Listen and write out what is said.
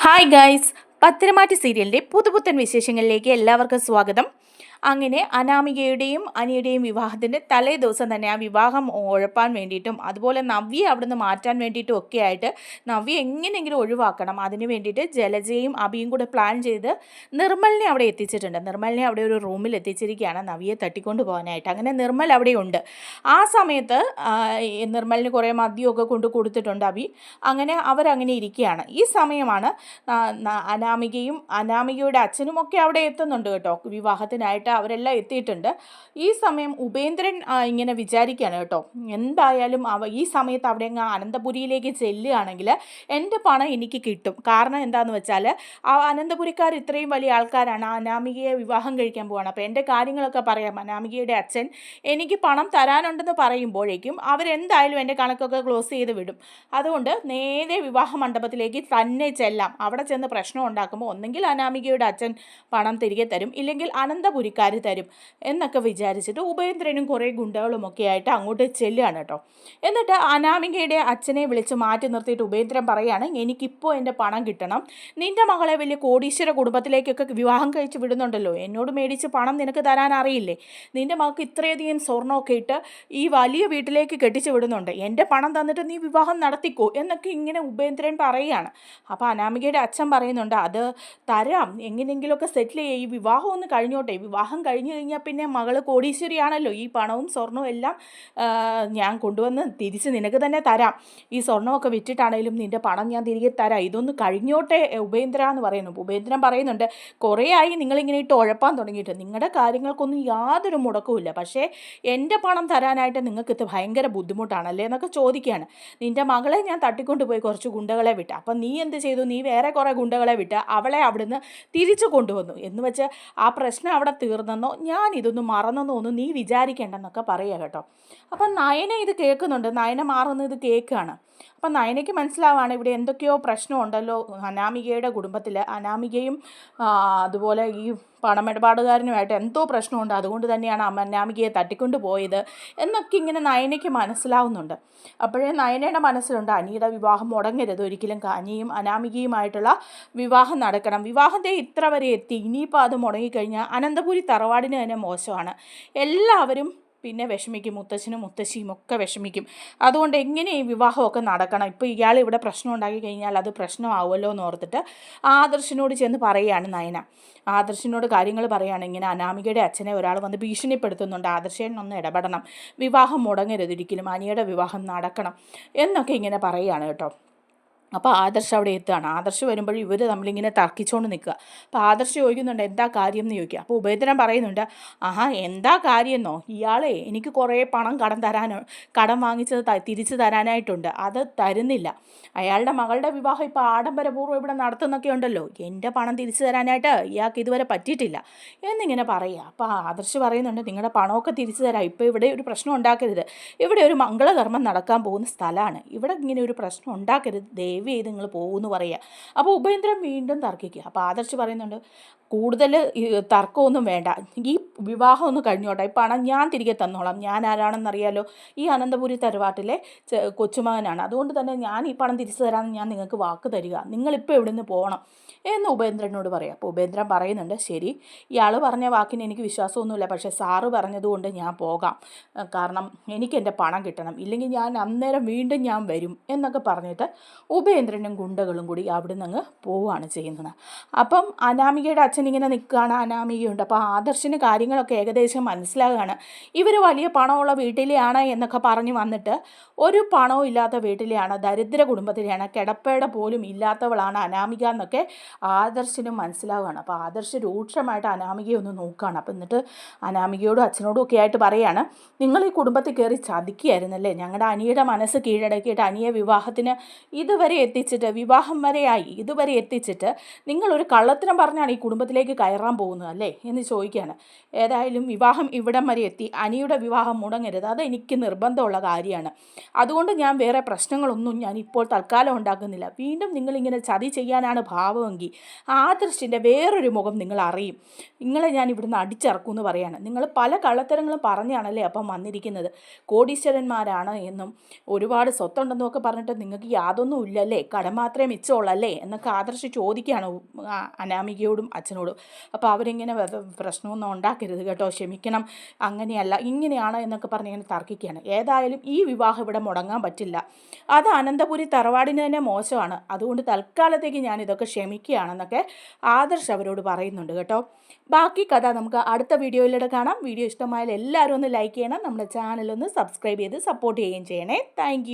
Hi guys, Patharamattu സീരിയലിൻ്റെ പുതുപുത്തൻ വിശേഷങ്ങളിലേക്ക് എല്ലാവർക്കും സ്വാഗതം. അങ്ങനെ അനാമികയുടെയും അനിയുടെയും വിവാഹത്തിൻ്റെ തലേ ദിവസം തന്നെ ആ വിവാഹം ഉഴപ്പാൻ വേണ്ടിയിട്ടും അതുപോലെ നവ്യയെ അവിടുന്ന് മാറ്റാൻ വേണ്ടിയിട്ടും ഒക്കെ ആയിട്ട് നവ്യ എങ്ങനെയെങ്കിലും ഒഴിവാക്കണം, അതിന് വേണ്ടിയിട്ട് ജലജയും അഭിയും കൂടെ പ്ലാൻ ചെയ്ത് നിർമ്മലിനെ അവിടെ എത്തിച്ചിട്ടുണ്ട്. നിർമ്മലിനെ അവിടെ ഒരു റൂമിൽ എത്തിച്ചിരിക്കുകയാണ് നവ്യയെ തട്ടിക്കൊണ്ട് പോകാനായിട്ട്. അങ്ങനെ നിർമ്മൽ അവിടെയുണ്ട്. ആ സമയത്ത് നിർമ്മലിന് കുറേ മദ്യമൊക്കെ കൊണ്ട് കൊടുത്തിട്ടുണ്ട് അഭി. അങ്ങനെ അവരങ്ങനെ ഇരിക്കുകയാണ്. ഈ സമയമാണ് അനാമികയുടെ അച്ഛനുമൊക്കെ അവിടെ എത്തുന്നുണ്ട് കേട്ടോ. വിവാഹത്തിനായിട്ട് അവരെല്ലാം എത്തിയിട്ടുണ്ട്. ഈ സമയം ഉപേന്ദ്രൻ ഇങ്ങനെ വിചാരിക്കുകയാണ് കേട്ടോ, എന്തായാലും ഈ സമയത്ത് അവിടെ അങ്ങ് അനന്തപുരിയിലേക്ക് ചെല്ലുകയാണെങ്കിൽ എൻ്റെ പണം എനിക്ക് കിട്ടും. കാരണം എന്താണെന്ന് വെച്ചാൽ അനന്തപുരിക്കാർ ഇത്രയും വലിയ ആൾക്കാരാണ്, അനാമികയെ വിവാഹം കഴിക്കാൻ പോവാണ്. അപ്പോൾ എൻ്റെ കാര്യങ്ങളൊക്കെ പറയാം. അനാമികയുടെ അച്ഛൻ എനിക്ക് പണം തരാനുണ്ടെന്ന് പറയുമ്പോഴേക്കും അവരെന്തായാലും എൻ്റെ കണക്കൊക്കെ ക്ലോസ് ചെയ്ത് വിടും. അതുകൊണ്ട് നേരെ വിവാഹ മണ്ഡപത്തിലേക്ക് തന്നെ ചെല്ലാം. അവിടെ ചെന്ന് പ്രശ്നം ഉണ്ടാക്കുമ്പോൾ ഒന്നെങ്കിൽ അനാമികയുടെ അച്ഛൻ പണം തിരികെ തരും, ഇല്ലെങ്കിൽ അനന്തപുരിക്കാർ തരും എന്നൊക്കെ വിചാരിച്ചിട്ട് ഉപേന്ദ്രനും കുറേ ഗുണ്ടകളുമൊക്കെ ആയിട്ട് അങ്ങോട്ട് ചെല്ലുകയാണ് കേട്ടോ. എന്നിട്ട് അനാമികയുടെ അച്ഛനെ വിളിച്ച് മാറ്റി നിർത്തിയിട്ട് ഉപേന്ദ്രൻ പറയുകയാണ്, എനിക്കിപ്പോൾ എൻ്റെ പണം കിട്ടണം. നിൻ്റെ മകളെ വലിയ കോടീശ്വര കുടുംബത്തിലേക്കൊക്കെ വിവാഹം കഴിച്ച് വിടുന്നുണ്ടല്ലോ, എന്നോട് മേടിച്ച് പണം നിനക്ക് തരാൻ അറിയില്ലേ? നിൻ്റെ മകൾക്ക് ഇത്രയധികം സ്വർണ്ണമൊക്കെ ഇട്ട് ഈ വലിയ വീട്ടിലേക്ക് കെട്ടിച്ച് വിടുന്നുണ്ട്, എൻ്റെ പണം തന്നിട്ട് നീ വിവാഹം നടത്തിക്കോ എന്നൊക്കെ ഇങ്ങനെ ഉപേന്ദ്രൻ പറയുകയാണ്. അപ്പോൾ അനാമികയുടെ അച്ഛൻ പറയുന്നുണ്ട്, അത് തരാം, എങ്ങനെയെങ്കിലുമൊക്കെ സെറ്റിൽ ചെയ്യുക, ഈ വിവാഹം ഒന്ന് കഴിഞ്ഞോട്ടെ. വിവാഹം കഴിഞ്ഞു കഴിഞ്ഞാൽ പിന്നെ മകൾ കോടീശ്വരിയാണല്ലോ, ഈ പണവും സ്വർണവും എല്ലാം ഞാൻ കൊണ്ടുവന്ന് തിരിച്ച് നിനക്ക് തന്നെ തരാം. ഈ സ്വർണ്ണമൊക്കെ വിറ്റിട്ടാണെങ്കിലും നിൻ്റെ പണം ഞാൻ തിരികെ തരാം, ഇതൊന്ന് കഴിഞ്ഞോട്ടെ ഉപേന്ദ്ര എന്ന് പറയുന്നു. ഉപേന്ദ്രൻ പറയുന്നുണ്ട്, കുറേ ആയി നിങ്ങളിങ്ങനെ ഇട്ട് ഉഴപ്പാൻ തുടങ്ങിയിട്ട്, നിങ്ങളുടെ കാര്യങ്ങൾക്കൊന്നും യാതൊരു മുടക്കവുമില്ല, പക്ഷേ എൻ്റെ പണം തരാനായിട്ട് നിങ്ങൾക്ക് ഇത് ഭയങ്കര ബുദ്ധിമുട്ടാണല്ലേ എന്നൊക്കെ ചോദിക്കുകയാണ്. നിൻ്റെ മകളെ ഞാൻ തട്ടിക്കൊണ്ടുപോയി കുറച്ച് ഗുണ്ടകളെ വിട്ട്, അപ്പം നീ എന്ത് ചെയ്തു? നീ വേറെ കുറേ ഗുണ്ടകളെ വിട്ട് അവളെ അവിടുന്ന് തിരിച്ചു കൊണ്ടുവന്നു എന്ന് വെച്ച് ആ പ്രശ്നം അവിടെ തീർന്നെന്നോ ഞാൻ ഇതൊന്നും മറന്നെന്നോ ഒന്നും നീ വിചാരിക്കേണ്ടെന്നൊക്കെ പറയുക കേട്ടോ. അപ്പം നയന ഇത് കേൾക്കുന്നുണ്ട്. നയന മാറുന്ന ഇത് കേൾക്കുകയാണ്. അപ്പം നയനയ്ക്ക് മനസ്സിലാവാണ് ഇവിടെ എന്തൊക്കെയോ പ്രശ്നമുണ്ടല്ലോ അനാമികയുടെ കുടുംബത്തിൽ. അനാമികയും അതുപോലെ ഈ പണമിടപാടുകാരനുമായിട്ട് എന്തോ പ്രശ്നമുണ്ട്, അതുകൊണ്ട് തന്നെയാണ് അനാമികയെ തട്ടിക്കൊണ്ട് പോയത് എന്നൊക്കെ ഇങ്ങനെ നയനയ്ക്ക് മനസ്സിലാവുന്നുണ്ട്. അപ്പോഴേ നയനയുടെ മനസ്സിലുണ്ട്, അനിയുടെ വിവാഹം മുടങ്ങരുത് ഒരിക്കലും, അനിയും അനാമികയുമായിട്ടുള്ള വിവാഹം നടക്കണം. വിവാഹത്തെ ഇത്ര വരെ എത്തി, ഇനിയിപ്പോൾ അത് മുടങ്ങിക്കഴിഞ്ഞാൽ അനന്തപുരി തറവാടിന് തന്നെ മോശമാണ്. എല്ലാവരും പിന്നെ വിഷമിക്കും, മുത്തച്ഛനും മുത്തശ്ശിയും ഒക്കെ വിഷമിക്കും. അതുകൊണ്ട് എങ്ങനെ ഈ വിവാഹമൊക്കെ നടക്കണം? ഇപ്പോൾ ഇയാൾ ഇവിടെ പ്രശ്നം ഉണ്ടാക്കി കഴിഞ്ഞാൽ അത് പ്രശ്നമാവുമല്ലോ എന്ന് ഓർത്തിട്ട് ആദർശിനോട് ചെന്ന് പറയുകയാണ് നയന. ആദർശിനോട് കാര്യങ്ങൾ പറയുകയാണ്, ഇങ്ങനെ അനാമികയുടെ അച്ഛനെ ഒരാൾ വന്ന് ഭീഷണിപ്പെടുത്തുന്നുണ്ട്, ആദർശൻ ഒന്ന് ഇടപെടണം, വിവാഹം മുടങ്ങരുത് ഒരിക്കലും, അനിയുടെ വിവാഹം നടക്കണം എന്നൊക്കെ ഇങ്ങനെ പറയുകയാണ് കേട്ടോ. അപ്പോൾ ആദർശ് അവിടെ എത്തുകയാണ്. ആദർശ് വരുമ്പോൾ ഇവർ തമ്മിലിങ്ങനെ തർക്കിച്ചുകൊണ്ട് നിൽക്കുക. അപ്പോൾ ആദർശ് ചോദിക്കുന്നുണ്ട്, എന്താ കാര്യം എന്ന് ചോദിക്കുക. അപ്പോൾ ഉപേന്ദ്രൻ പറയുന്നുണ്ട്, ആഹാ എന്താ കാര്യമെന്നോ, ഇയാളെ എനിക്ക് കുറേ പണം കടം വാങ്ങിച്ചത് തിരിച്ചു തരാനായിട്ടുണ്ട്, അത് തരുന്നില്ല. അയാളുടെ മകളുടെ വിവാഹം ഇപ്പോൾ ആഡംബരപൂർവ്വം ഇവിടെ നടത്തുന്നൊക്കെ ഉണ്ടല്ലോ, എൻ്റെ പണം തിരിച്ചു തരാനായിട്ട് ഇയാൾക്ക് ഇതുവരെ പറ്റിയിട്ടില്ല എന്നിങ്ങനെ പറയുക. അപ്പോൾ ആദർശ് പറയുന്നുണ്ട്, നിങ്ങളുടെ പണമൊക്കെ തിരിച്ചു തരാം, ഇപ്പോൾ ഇവിടെ ഒരു പ്രശ്നം ഉണ്ടാക്കരുത്, ഇവിടെ ഒരു മംഗളകർമ്മം നടക്കാൻ പോകുന്ന സ്ഥലമാണ്, ഇവിടെ ഇങ്ങനെ ഒരു പ്രശ്നം ഉണ്ടാക്കരുത്, ദയവ് ചെയ്ത് നിങ്ങൾ പോകുമെന്ന് പറയുക. അപ്പോൾ ഉപേന്ദ്രൻ വീണ്ടും തർക്കിക്കുക. അപ്പോൾ ആദർശ് പറയുന്നുണ്ട്, കൂടുതൽ തർക്കമൊന്നും വേണ്ട, ഈ വിവാഹം ഒന്ന് കഴിഞ്ഞോട്ടെ, ഈ പണം ഞാൻ തിരികെ തന്നോളാം, ഞാൻ ആരാണെന്നറിയാലോ, ഈ അനന്തപുരി തറവാട്ടിലെ കൊച്ചുമകനാണ്, അതുകൊണ്ട് തന്നെ ഞാൻ ഈ പണം തിരിച്ചു തരാമെന്ന് ഞാൻ നിങ്ങൾക്ക് വാക്ക് തരിക, നിങ്ങളിപ്പോൾ ഇവിടെ നിന്ന് പോകണം എന്ന് ഉപേന്ദ്രനോട് പറയാം. അപ്പോൾ ഉപേന്ദ്രൻ പറയുന്നുണ്ട്, ശരി, ഇയാൾ പറഞ്ഞ വാക്കിന് എനിക്ക് വിശ്വാസമൊന്നുമില്ല, പക്ഷേ സാറ് പറഞ്ഞതുകൊണ്ട് ഞാൻ പോകാം, കാരണം എനിക്ക് എൻ്റെ പണം കിട്ടണം, ഇല്ലെങ്കിൽ ഞാൻ അന്നേരം വീണ്ടും ഞാൻ വരും എന്നൊക്കെ പറഞ്ഞിട്ട് ഉപേന്ദ്രനും ഗുണ്ടകളും കൂടി അവിടെ നിന്ന് പോവുകയാണ് ചെയ്യുന്നത്. അപ്പം അനാമികയുടെ അച്ഛൻ ഇങ്ങനെ നിൽക്കുകയാണ്, അനാമികയുണ്ട്. അപ്പോൾ ആദർശിന് കാര്യങ്ങളൊക്കെ ഏകദേശം മനസ്സിലാകുകയാണ്. ഇവർ വലിയ പണമുള്ള വീട്ടിലെയാണ് എന്നൊക്കെ പറഞ്ഞ് വന്നിട്ട് ഒരു പണവും ഇല്ലാത്ത വീട്ടിലെയാണ്, ദരിദ്ര കുടുംബത്തിലെയാണ്, കിടപ്പയുടെ പോലും ഇല്ലാത്തവളാണ് അനാമിക എന്നൊക്കെ ആദർശിനും മനസ്സിലാവുകയാണ്. അപ്പോൾ ആദർശ് രൂക്ഷമായിട്ട് അനാമികയെ ഒന്ന് നോക്കുകയാണ്. അപ്പോൾ എന്നിട്ട് അനാമികയോടും അച്ഛനോടും ഒക്കെ ആയിട്ട് പറയുകയാണ്, നിങ്ങൾ ഈ കുടുംബത്തിൽ കയറി ചതിക്കുകയായിരുന്നല്ലേ, ഞങ്ങളുടെ അനിയുടെ മനസ്സ് കീഴടക്കിയിട്ട് അനിയെ വിവാഹത്തിന് ഇതുവരെ എത്തിച്ചിട്ട്, വിവാഹം വരെയായി ഇതുവരെ എത്തിച്ചിട്ട് നിങ്ങളൊരു കള്ളത്തരം പറഞ്ഞാണ് ഈ കുടുംബത്തിലേക്ക് കയറാൻ പോകുന്നത് അല്ലേ എന്ന് ചോദിക്കുകയാണ്. ഏതായാലും വിവാഹം ഇവിടം വരെ എത്തി, അനിയുടെ വിവാഹം മുടങ്ങരുത്, അത് എനിക്ക് നിർബന്ധമുള്ള കാര്യമാണ്, അതുകൊണ്ട് ഞാൻ വേറെ പ്രശ്നങ്ങളൊന്നും ഞാൻ ഇപ്പോൾ തൽക്കാലം ഉണ്ടാക്കുന്നില്ല. വീണ്ടും നിങ്ങളിങ്ങനെ ചതി ചെയ്യാനാണ് ഭാവമെങ്കിൽ ആദർശിൻ്റെ വേറൊരു മുഖം നിങ്ങൾ അറിയും, നിങ്ങളെ ഞാൻ ഇവിടുന്ന് അടിച്ചിറക്കുമെന്ന് പറയാണ്. നിങ്ങൾ പല കള്ളത്തരങ്ങളും പറഞ്ഞാണല്ലേ അപ്പം വന്നിരിക്കുന്നത്, കോടീശ്വരന്മാരാണ് എന്നും ഒരുപാട് സ്വത്തുണ്ടെന്നും ഒക്കെ പറഞ്ഞിട്ട് നിങ്ങൾക്ക് യാതൊന്നും ഇല്ല, അല്ലേ, കടം മാത്രമേ മിച്ചമുള്ളല്ലേ എന്നൊക്കെ ആദർശ് ചോദിക്കുകയാണ് അനാമികയോടും അച്ഛനോടും. അപ്പോൾ അവരിങ്ങനെ പ്രശ്നമൊന്നും ഉണ്ടാക്കരുത് കേട്ടോ, ക്ഷമിക്കണം, അങ്ങനെയല്ല ഇങ്ങനെയാണ് എന്നൊക്കെ പറഞ്ഞ് ഇങ്ങനെ തർക്കിക്കുകയാണ്. ഏതായാലും ഈ വിവാഹം ഇവിടെ മുടങ്ങാൻ പറ്റില്ല, അത് അനന്തപുരി തറവാടിന് തന്നെ മോശമാണ്, അതുകൊണ്ട് തൽക്കാലത്തേക്ക് ഞാൻ ഇതൊക്കെ ക്ഷമിക്കുകയാണെന്നൊക്കെ ആദർശ് അവരോട് പറയുന്നുണ്ട് കേട്ടോ. ബാക്കി കഥ നമുക്ക് അടുത്ത വീഡിയോയിലൂടെ കാണാം. വീഡിയോ ഇഷ്ടമായാൽ എല്ലാവരും ഒന്ന് ലൈക്ക് ചെയ്യണം, നമ്മുടെ ചാനലൊന്ന് സബ്സ്ക്രൈബ് ചെയ്ത് സപ്പോർട്ട് ചെയ്യുകയും ചെയ്യണേ. താങ്ക്